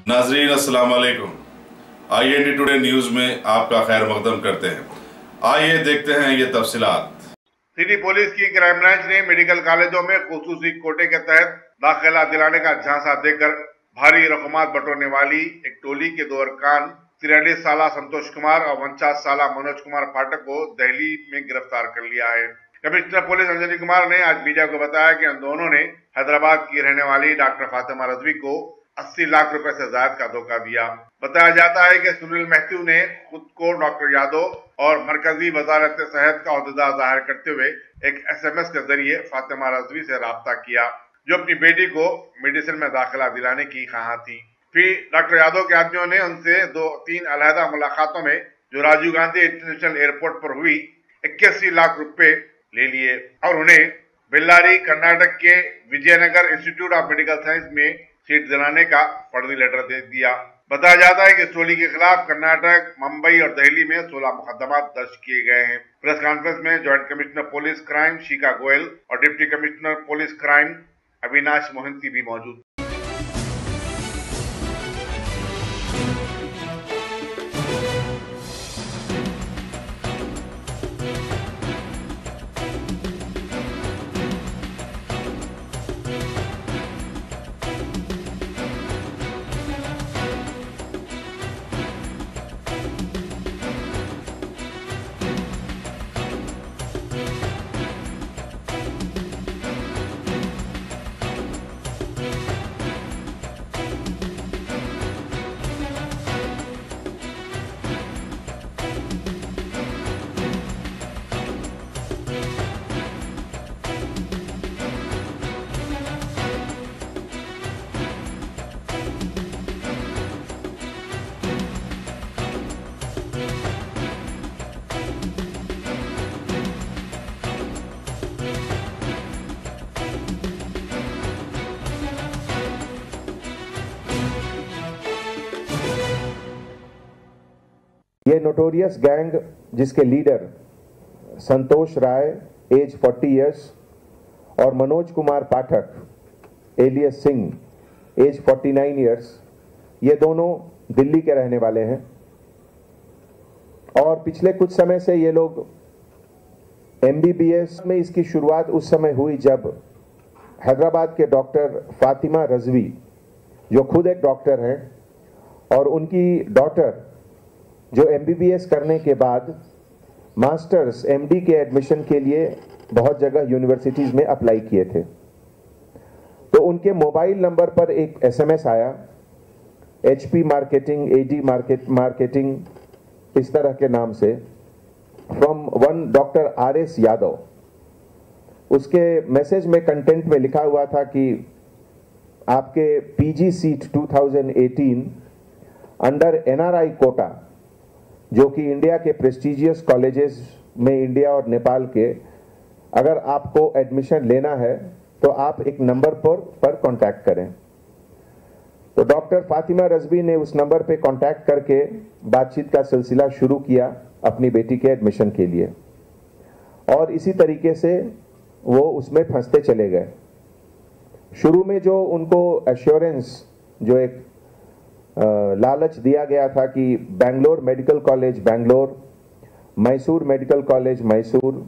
नाजरीन अस्सलाम वालेकुम। IND टुडे न्यूज में आपका खैर मकदम करते हैं। आइए देखते हैं ये तफसीलात। सिटी पुलिस की क्राइम ब्रांच ने मेडिकल कॉलेजों में खुसूसी कोटे के तहत दाखिला दिलाने का झांसा देकर भारी रकमात बटोरने वाली एक टोली के 2 अरकान 43 साल संतोष कुमार और 49 साल मनोज कुमार पाठक को दिल्ली में गिरफ्तार कर लिया है। कमिश्नर पुलिस अंजनी कुमार ने आज मीडिया को बताया कि उन दोनों ने हैदराबाद की रहने वाली डॉक्टर फातिमा रजवी को 80 लाख रुपए से ज्यादा का धोखा दिया। बताया जाता है कि सुनील महतू ने खुद को डॉक्टर यादव और मरकजी वजारत सेहत का ओहदेदार जाहिर करते हुए एक SMS के जरिए फातिमा रजवी से राब्ता किया, जो अपनी बेटी को मेडिसिन में दाखिला दिलाने की ख्वाह थी। फिर डॉक्टर यादव के आदमियों ने उनसे 2-3 अलहदा मुलाकातों में जो राजीव गांधी इंटरनेशनल एयरपोर्ट पर हुई 81 लाख रुपए ले लिए और उन्हें बेल्लारी कर्नाटक के Vijayanagar institute of medical science में सीट दिलाने का फर्जी लेटर दे दिया। बताया जाता है कि इस टोली के खिलाफ कर्नाटक, मुंबई और दिल्ली में 16 मुकदमा दर्ज किए गए हैं। प्रेस कॉन्फ्रेंस में ज्वाइंट कमिश्नर पुलिस क्राइम शिखा गोयल और deputy commissioner police crime Avinash Mohanty भी मौजूद। ये नोटोरियस गैंग जिसके लीडर संतोष राय एज 40 इयर्स और Manoj Kumar Pathak alias Singh as 49 years, ये दोनों दिल्ली के रहने वाले हैं और पिछले कुछ समय से ये लोग MBBS में इसकी शुरुआत उस समय हुई जब हैदराबाद के डॉक्टर फातिमा रजवी, जो खुद एक डॉक्टर हैं, और उनकी डॉटर जो MBBS करने के बाद मास्टर्स MD के एडमिशन के लिए बहुत जगह यूनिवर्सिटीज़ में अप्लाई किए थे, तो उनके मोबाइल नंबर पर एक SMS आया, HP मार्केटिंग, AD मार्केटिंग इस तरह के नाम से, from one doctor RS Yadav. उसके मैसेज में कंटेंट में लिखा हुआ था कि आपके PG seat 2018 under NRI quota, जो कि इंडिया के प्रेस्टिजियस कॉलेजेस में इंडिया और नेपाल के, अगर आपको एडमिशन लेना है तो आप एक नंबर पर कांटेक्ट करें। तो डॉक्टर फातिमा रजवी ने उस नंबर पे कांटेक्ट करके बातचीत का सिलसिला शुरू किया अपनी बेटी के एडमिशन के लिए, और इसी तरीके से वो उसमें फंसते चले गए। शुरू में जो उनको एश्योरेंस, जो एक लालच दिया गया था कि Bangalore medical college Bangalore, Mysore medical college Mysore,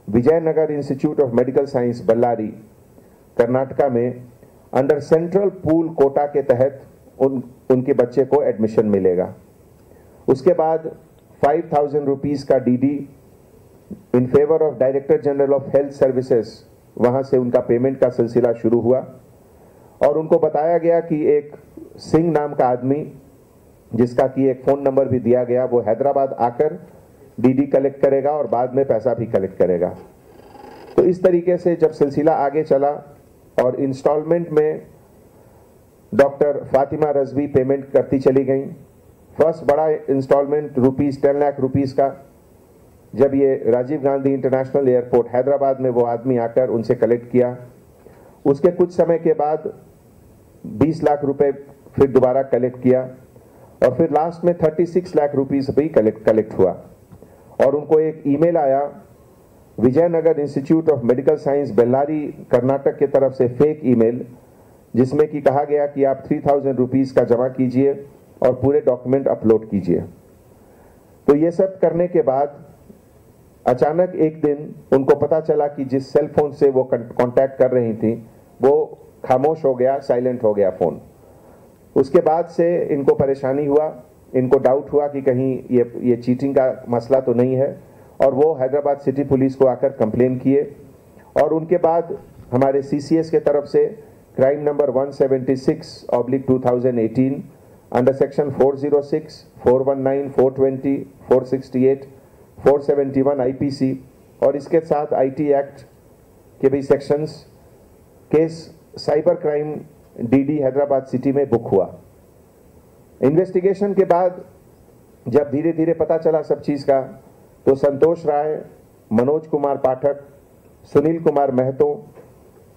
Vijayanagar institute of medical science Ballari Karnataka में अंडर सेंट्रल पूल कोटा के तहत उनके बच्चे को एडमिशन मिलेगा। उसके बाद 5,000 रुपीज़ का DD in favour of director general of health services, वहाँ से उनका पेमेंट का सिलसिला शुरू हुआ और उनको बताया गया कि एक सिंह नाम का आदमी, जिसका कि एक फ़ोन नंबर भी दिया गया, वो हैदराबाद आकर DD कलेक्ट करेगा और बाद में पैसा भी कलेक्ट करेगा। तो इस तरीके से जब सिलसिला आगे चला और इंस्टॉलमेंट में डॉक्टर फातिमा रजवी पेमेंट करती चली गई। फर्स्ट बड़ा इंस्टॉलमेंट ₹10 लाख का जब ये राजीव गांधी इंटरनेशनल एयरपोर्ट हैदराबाद में वो आदमी आकर उनसे कलेक्ट किया, उसके कुछ समय के बाद 20 लाख रुपए फिर दोबारा कलेक्ट किया और फिर लास्ट में 36 लाख रुपीस भी कलेक्ट हुआ। और उनको एक ईमेल आया Vijayanagar institute of medical science Bellary Karnataka की तरफ से, फेक ईमेल, जिसमें कि कहा गया कि आप 3000 रुपीज़ का जमा कीजिए और पूरे डॉक्यूमेंट अपलोड कीजिए। तो ये सब करने के बाद अचानक एक दिन उनको पता चला कि जिस सेल फोन से वो कांटेक्ट कर रही थी वो खामोश हो गया, साइलेंट हो गया फ़ोन। उसके बाद से इनको परेशानी हुआ, इनको डाउट हुआ कि कहीं ये चीटिंग का मसला तो नहीं है, और वो हैदराबाद सिटी पुलिस को आकर कंप्लेन किए। और उनके बाद हमारे CCS के तरफ से crime number 176/2018 under section 406, 419, 420, 468, 471 IPC और इसके साथ IT एक्ट के भी sections case cyber crime DD Hyderabad city में बुक हुआ। इन्वेस्टिगेशन के बाद जब धीरे धीरे पता चला सब चीज़ का, तो संतोष राय, मनोज कुमार पाठक, सुनील कुमार महतो,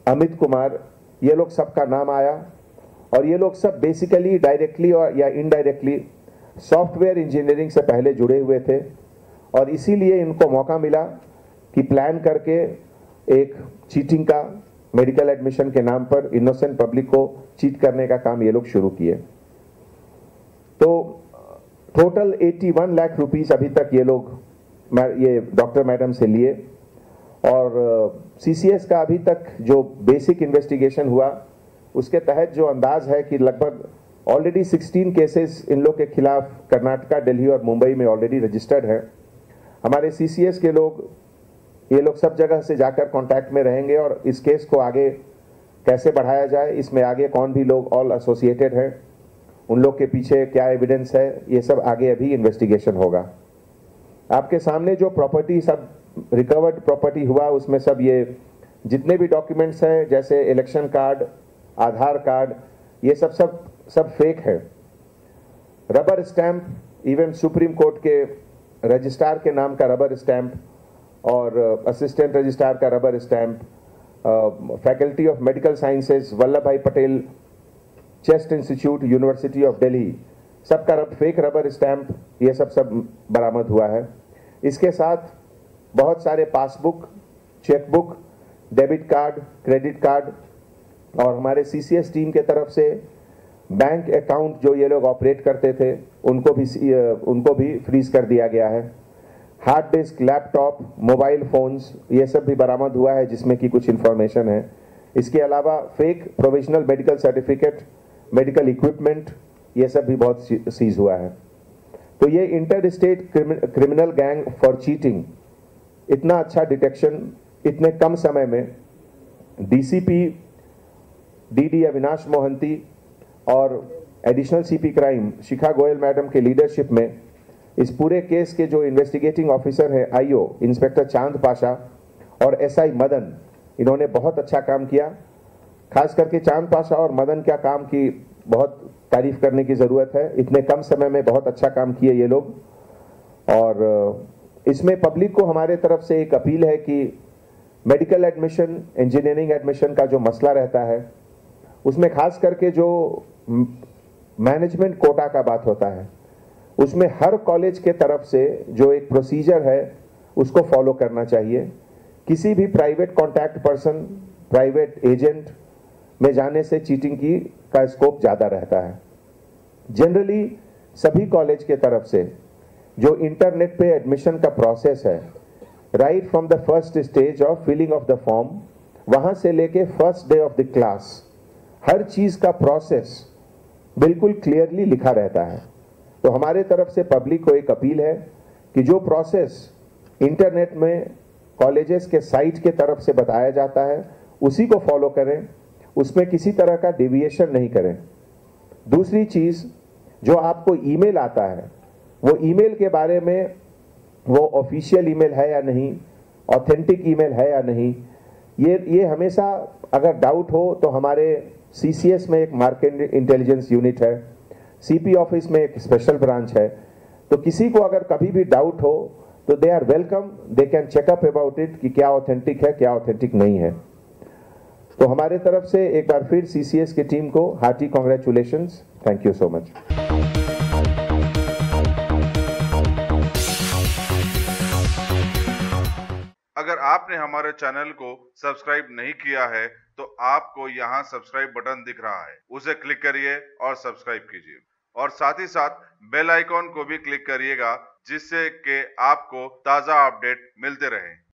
अमित कुमार, ये लोग सबका नाम आया। और ये लोग सब बेसिकली डायरेक्टली और या इनडायरेक्टली सॉफ्टवेयर इंजीनियरिंग से पहले जुड़े हुए थे, और इसीलिए इनको मौका मिला कि प्लान करके एक चीटिंग का मेडिकल एडमिशन के नाम पर इनोसेंट पब्लिक को चीट करने का काम ये लोग शुरू किए। तो टोटल 81 लाख रुपीस अभी तक ये लोग ये डॉक्टर मैडम से लिए, और CCS का अभी तक जो बेसिक इन्वेस्टिगेशन हुआ उसके तहत जो अंदाज है कि लगभग ऑलरेडी 16 केसेस इन लोग के खिलाफ कर्नाटका, दिल्ली और मुंबई में ऑलरेडी रजिस्टर्ड है। हमारे CCS के लोग ये लोग सब जगह से जाकर कांटेक्ट में रहेंगे और इस केस को आगे कैसे बढ़ाया जाए, इसमें आगे कौन भी लोग ऑल एसोसिएटेड हैं, उन लोग के पीछे क्या एविडेंस है, ये सब आगे अभी इन्वेस्टिगेशन होगा। आपके सामने जो प्रॉपर्टी सब रिकवर्ड प्रॉपर्टी हुआ उसमें सब ये जितने भी डॉक्यूमेंट्स हैं जैसे इलेक्शन कार्ड, आधार कार्ड, ये सब फेक है। Rubber stamp, even supreme court के रजिस्ट्रार के नाम का रबर स्टैंप और असिस्टेंट रजिस्ट्रार का rubber stamp, faculty of medical sciences Vallabh Bhai Patel chest institute, university of Delhi, सबका फेक रबर स्टैंप, ये सब बरामद हुआ है। इसके साथ बहुत सारे passbook, chequebook, debit card, credit card, और हमारे CCS टीम के तरफ से बैंक अकाउंट जो ये लोग ऑपरेट करते थे उनको भी फ्रीज कर दिया गया है। Hard disk, laptop, mobile phones, ये सब भी बरामद हुआ है जिसमें कि कुछ इंफॉर्मेशन है। इसके अलावा fake provisional medical certificate, medical equipment, ये सब भी बहुत सीज हुआ है। तो ये inter state criminal gang for cheating, इतना अच्छा डिटेक्शन इतने कम समय में DCP DD अविनाश मोहंती और एडिशनल CP क्राइम शिखा गोयल मैडम के लीडरशिप में इस पूरे केस के जो इन्वेस्टिगेटिंग ऑफिसर हैं IO इंस्पेक्टर चांद पाशा और SI मदन, इन्होंने बहुत अच्छा काम किया। खास करके चांद पाशा और मदन क्या काम की बहुत तारीफ करने की ज़रूरत है, इतने कम समय में बहुत अच्छा काम किए ये लोग। और इसमें पब्लिक को हमारे तरफ से एक अपील है कि मेडिकल एडमिशन, इंजीनियरिंग एडमिशन का जो मसला रहता है उसमें खास करके जो मैनेजमेंट कोटा का बात होता है उसमें हर कॉलेज के तरफ से जो एक प्रोसीजर है उसको फॉलो करना चाहिए। किसी भी private contact person, private agent में जाने से चीटिंग का स्कोप ज़्यादा रहता है। जनरली सभी कॉलेज के तरफ से जो इंटरनेट पे एडमिशन का प्रोसेस है, right from the first stage of filling of the form, वहाँ से लेके first day of the class, हर चीज़ का प्रोसेस बिल्कुल क्लियरली लिखा रहता है। तो हमारे तरफ से पब्लिक को एक अपील है कि जो प्रोसेस इंटरनेट में कॉलेजेस के साइट के तरफ से बताया जाता है उसी को फॉलो करें, उसमें किसी तरह का डेविएशन नहीं करें। दूसरी चीज़, जो आपको ईमेल आता है वो ईमेल के बारे में वो ऑफिशियल ईमेल है या नहीं, ऑथेंटिक ईमेल है या नहीं, ये हमेशा अगर डाउट हो तो हमारे CCS में एक मार्केट इंटेलिजेंस यूनिट है, CP ऑफिस में एक स्पेशल ब्रांच है। तो किसी को अगर कभी भी डाउट हो तो they are welcome, they can checkup about it कि क्या ऑथेंटिक है, क्या ऑथेंटिक नहीं है। तो हमारे तरफ से एक बार फिर CCS की टीम को hearty congratulations, thank you so much. अगर आपने हमारे चैनल को सब्सक्राइब नहीं किया है तो आपको यहाँ सब्सक्राइब बटन दिख रहा है, उसे क्लिक करिए और सब्सक्राइब कीजिए और साथ ही साथ बेल आइकॉन को भी क्लिक करिएगा, जिससे कि आपको ताज़ा अपडेट मिलते रहे।